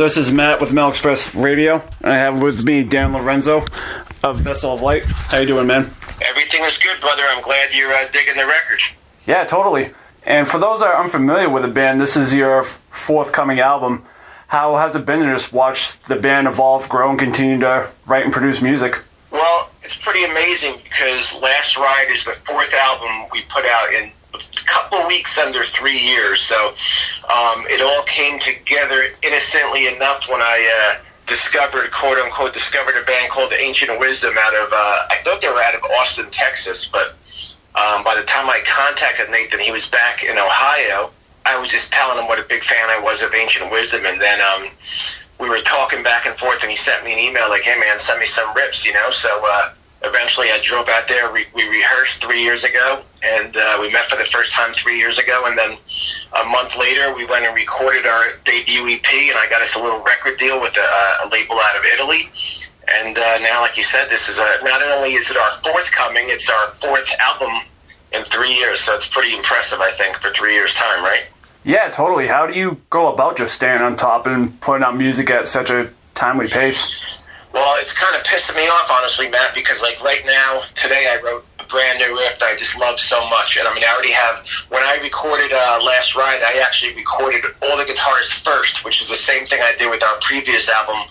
So this is Matt with Mel Express Radio. I have with me Dan Lorenzo of Vessel of Light. How you doing, man? Everything is good, brother. I'm glad you're digging the record. Yeah, totally. And for those that are unfamiliar with the band, this is your forthcoming album. How has it been to just watch the band evolve, grow, and continue to write and produce music? Well, it's pretty amazing because Last Ride is the fourth album we put out in a couple of weeks under 3 years. So it all came together innocently enough when I discovered, quote-unquote, discovered a band called Ancient Wisdom out of, I thought they were out of Austin, Texas, but by the time I contacted Nathan, he was back in Ohio. I was just telling him what a big fan I was of Ancient Wisdom, and then we were talking back and forth, and he sent me an email like, hey, man, send me some rips, you know? So eventually I drove out there. We rehearsed 3 years ago, and we met for the first time 3 years ago, and then a month later we went and recorded our debut EP, and I got us a little record deal with a label out of Italy. And now, like you said, this is not only is it our forthcoming, it's our fourth album in 3 years, so it's pretty impressive, I think, for 3 years' time, right? Yeah, totally. How do you go about just staying on top and putting out music at such a timely pace? Well, it's kind of pissing me off, honestly, Matt, because like right now, today I wrote a brand new riff that I just love so much. And I mean, I already have, when I recorded Last Ride, I actually recorded all the guitars first, which is the same thing I did with our previous album,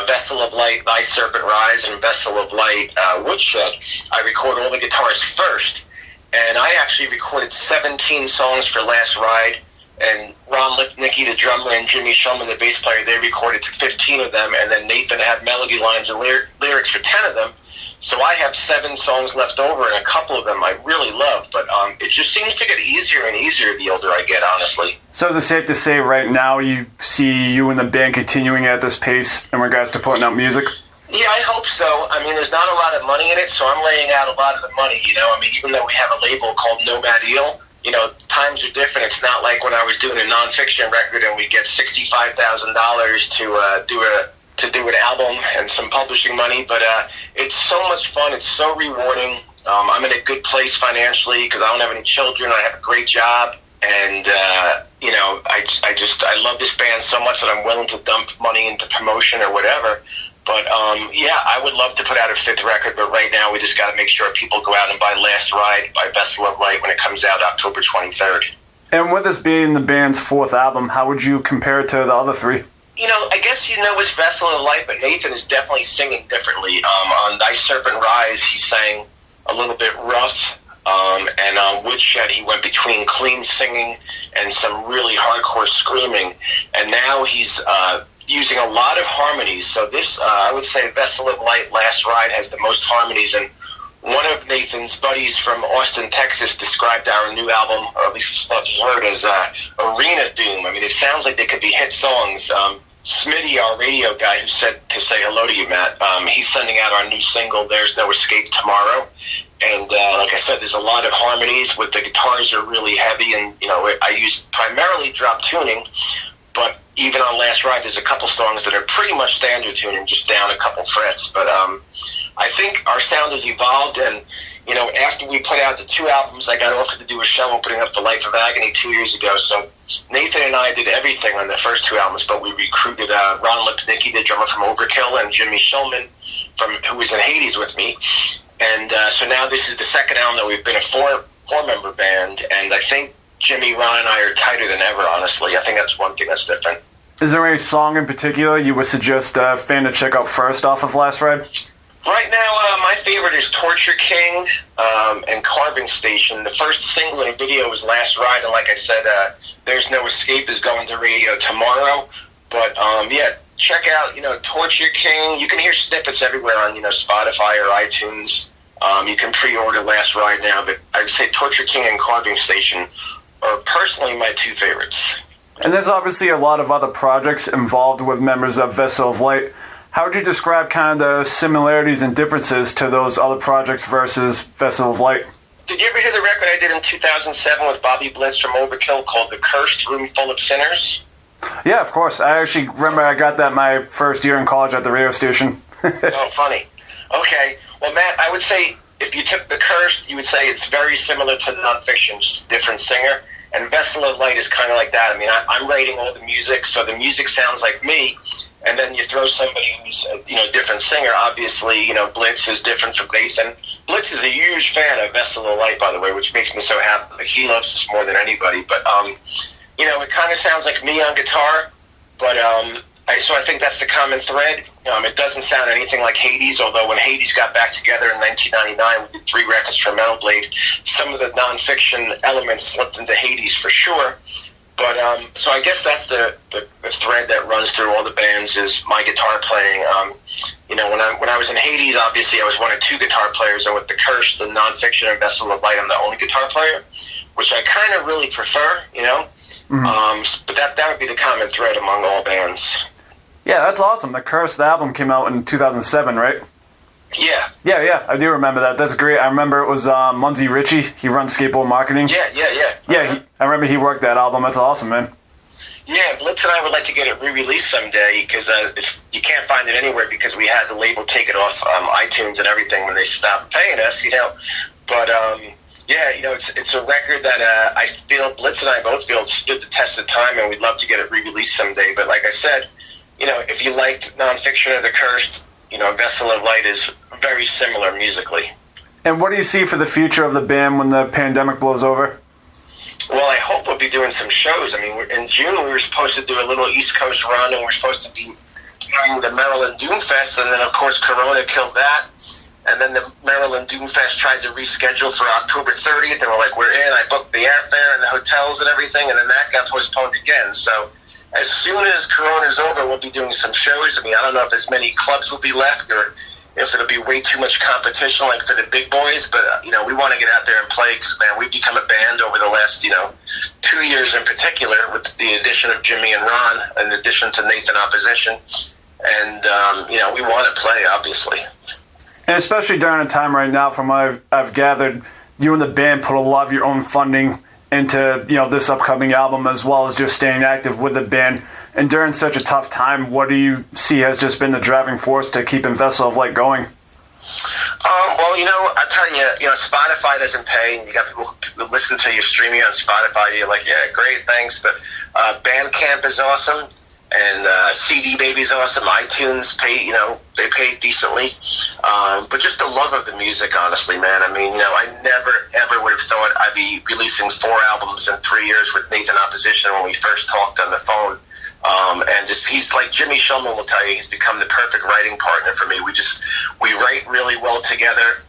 Vessel of Light, Thy Serpent Rise, and Vessel of Light, Woodshed. I recorded all the guitars first. And I actually recorded 17 songs for Last Ride. And Ron Lipnicki, the drummer, and Jimmy Shulman, the bass player, they recorded 15 of them, and then Nathan had melody lines and lyrics for 10 of them. So I have 7 songs left over, and a couple of them I really love, but it just seems to get easier and easier the older I get, honestly. So is it safe to say right now you see you and the band continuing at this pace in regards to putting out music? Yeah, I hope so. I mean, there's not a lot of money in it, so I'm laying out a lot of the money, you know. I mean, even though we have a label called Nomad Eel, you know, times are different. It's not like when I was doing a nonfiction record and we get $65,000 to do an album and some publishing money. But it's so much fun. It's so rewarding. I'm in a good place financially because I don't have any children. I have a great job, and you know, I love this band so much that I'm willing to dump money into promotion or whatever. But, yeah, I would love to put out a 5th record, but right now we just got to make sure people go out and buy Last Ride by Vessel of Light when it comes out October 23rd. And with this being the band's 4th album, how would you compare it to the other 3? You know, I guess you know it's Vessel of Light, but Nathan is definitely singing differently. On Thy Serpent Rise, he sang a little bit rough, and on Woodshed, he went between clean singing and some really hardcore screaming, and now he's using a lot of harmonies. So this, I would say Vessel of Light, Last Ride has the most harmonies. And one of Nathan's buddies from Austin, Texas described our new album, or at least the stuff he heard, as arena doom. I mean, it sounds like they could be hit songs. Smitty, our radio guy who said to say hello to you, Matt, he's sending out our new single, There's No Escape Tomorrow. And like I said, there's a lot of harmonies with the guitars are really heavy. And, you know, I use primarily drop tuning, but even on Last Ride, there's a couple songs that are pretty much standard tuning, just down a couple frets. But I think our sound has evolved, and, you know, after we put out the 2 albums, I got offered to do a show opening up The Life of Agony 2 years ago. So Nathan and I did everything on the first 2 albums, but we recruited Ron Lipnicki, the drummer from Overkill, and Jimmy Shulman, who was in Hades with me. And so now this is the 2nd album that we've been a four-member band, and I think Jimmy, Ron, and I are tighter than ever, honestly. I think that's one thing that's different. Is there any song in particular you would suggest a fan to check out first off of Last Ride? Right now, my favorite is Torture King and Carving Station. The first single and video was Last Ride, and like I said, There's No Escape is going to radio tomorrow. But, yeah, check out, you know, Torture King. You can hear snippets everywhere on, you know, Spotify or iTunes. You can pre-order Last Ride now, but I'd say Torture King and Carving Station are personally my 2 favorites. And there's obviously a lot of other projects involved with members of Vessel of Light. How would you describe kind of the similarities and differences to those other projects versus Vessel of Light? Did you ever hear the record I did in 2007 with Bobby Blitz from Overkill called The Cursed Room Full of Sinners? Yeah, of course. I actually remember I got that my first year in college at the radio station. Oh, funny. Okay. Well, Matt, I would say if you took The Cursed, you would say it's very similar to Nonfiction, just a different singer. And Vessel of Light is kind of like that. I mean, I'm writing all the music, so the music sounds like me. And then you throw somebody who's a different singer. Obviously, Blitz is different from Nathan. Blitz is a huge fan of Vessel of Light, by the way, which makes me so happy. Like, he loves us more than anybody. But it kind of sounds like me on guitar. But so I think that's the common thread. It doesn't sound anything like Hades, although when Hades got back together in 1999, we did 3 records for Metal Blade. Some of the non-fiction elements slipped into Hades for sure. But so I guess that's the thread that runs through all the bands is my guitar playing. When I was in Hades, obviously I was one of 2 guitar players, and with the Curse, the non-fiction and Vessel of Light, I'm the only guitar player, which I kind of really prefer. But that would be the common thread among all bands. Yeah, that's awesome. The Curse, the album came out in 2007, right? Yeah. Yeah, I do remember that. That's great. I remember it was Munzie Ritchie. He runs skateboard marketing. Yeah. Yeah, I remember he worked that album. That's awesome, man. Yeah, Blitz and I would like to get it re-released someday because you can't find it anywhere because we had the label take it off iTunes and everything when they stopped paying us, But, it's a record that I feel, Blitz and I both feel stood the test of time, and we'd love to get it re-released someday. But like I said, if you liked non-fiction or The Cursed, Vessel of Light is very similar musically. And what do you see for the future of the band when the pandemic blows over? Well, I hope we'll be doing some shows. I mean, in June we were supposed to do a little East Coast run, and we're supposed to be doing the Maryland Doom Fest, and then, of course, Corona killed that. And then the Maryland Doom Fest tried to reschedule for October 30th, and we're like, we're in. I booked the airfare and the hotels and everything, and then that got postponed again. So as soon as Corona's over, we'll be doing some shows. I mean, I don't know if as many clubs will be left or if it'll be way too much competition like for the big boys, but, we want to get out there and play because, man, we've become a band over the last, 2 years in particular with the addition of Jimmy and Ron, in addition to Nathan Opposition. And, we want to play, obviously. And especially during a time right now, from what I've gathered, you and the band put a lot of your own funding into, this upcoming album, as well as just staying active with the band. And during such a tough time, what do you see has just been the driving force to keeping Vessel of Light going? I'm telling you, Spotify doesn't pay, and you got people who listen to you streaming on Spotify. You're like, yeah, great, thanks. But Bandcamp is awesome, and CD Baby's awesome. iTunes pay, they pay decently. But just the love of the music, honestly, man. I mean, I never, ever would have thought I'd be releasing 4 albums in 3 years with Nathan Opposition when we first talked on the phone. And he's like Jimmy Shulman will tell you, he's become the perfect writing partner for me. We write really well together,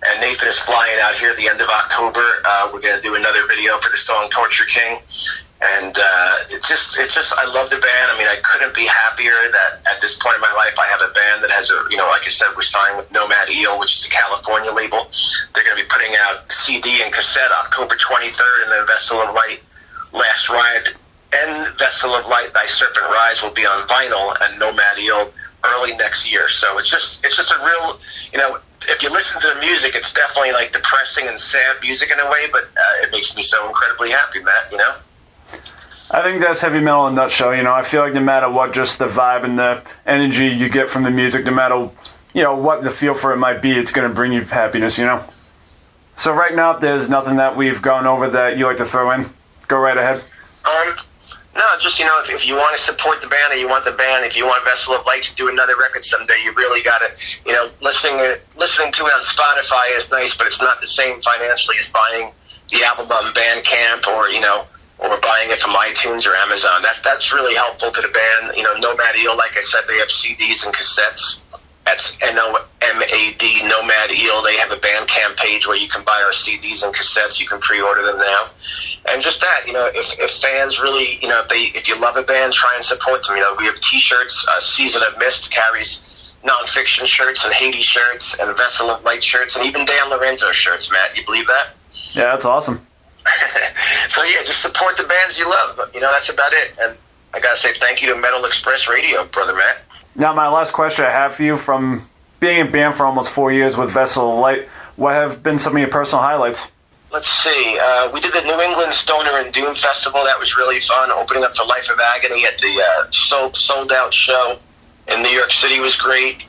and Nathan is flying out here at the end of October. We're going to do another video for the song Torture King. And it's just I love the band. I mean, I couldn't be happier that at this point in my life I have a band that has like I said, we're signed with Nomad Eel, which is a California label. They're going to be putting out CD and cassette October 23rd, and then Vessel of Light, Last Ride, and Vessel of Light, Thy Serpent Rise will be on vinyl, and Nomad Eel early next year. So it's just a real, if you listen to the music, it's definitely like depressing and sad music in a way, but it makes me so incredibly happy, Matt, I think that's heavy metal in a nutshell. I feel like no matter what, just the vibe and the energy you get from the music, no matter, what the feel for it might be, it's going to bring you happiness, So right now, if there's nothing that we've gone over that you like to throw in, go right ahead. No, just, if you want to support the band and you want the band, if you want Vessel of Light to do another record someday, you really got to, listening to it on Spotify is nice, but it's not the same financially as buying the album on Bandcamp or buying it from iTunes or Amazon. That's really helpful to the band. Nomad Eel, like I said, they have CDs and cassettes. That's NOMAD, Nomad Eel. They have a Bandcamp page where you can buy our CDs and cassettes. You can pre-order them now. And just that, if fans really, if you love a band, try and support them. We have T-shirts. Season of Mist carries non-fiction shirts and Hades shirts and Vessel of Light shirts and even Dan Lorenzo shirts, Matt. You believe that? Yeah, that's awesome. So, yeah, just support the bands you love. That's about it. And I got to say thank you to Metal Express Radio, Brother Matt. Now, my last question I have for you, from being in band for almost 4 years with Vessel of Light, what have been some of your personal highlights? Let's see. We did the New England Stoner and Doom Festival. That was really fun. Opening up for Life of Agony at the sold-out show in New York City was great.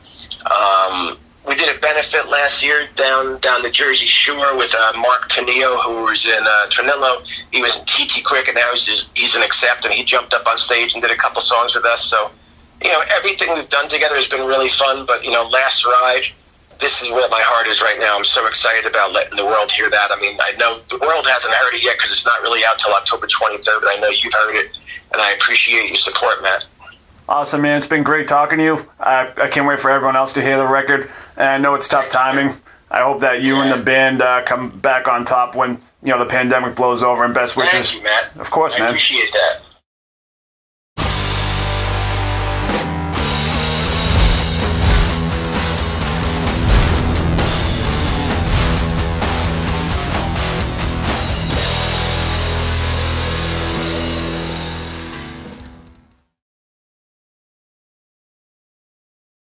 We did a benefit last year down the Jersey Shore with Mark Tenio, who was in Trinillo. He was in TT Quick, and now he's in Accept, and he jumped up on stage and did a couple songs with us. So, everything we've done together has been really fun. But, Last Ride, this is where my heart is right now. I'm so excited about letting the world hear that. I mean, I know the world hasn't heard it yet because it's not really out till October 23rd, but I know you've heard it, and I appreciate your support, Matt. Awesome, man. It's been great talking to you. I can't wait for everyone else to hear the record. And I know it's tough timing. I hope that you and the band come back on top when, the pandemic blows over, and best wishes. Thank you, Matt. Of course, man. I appreciate that.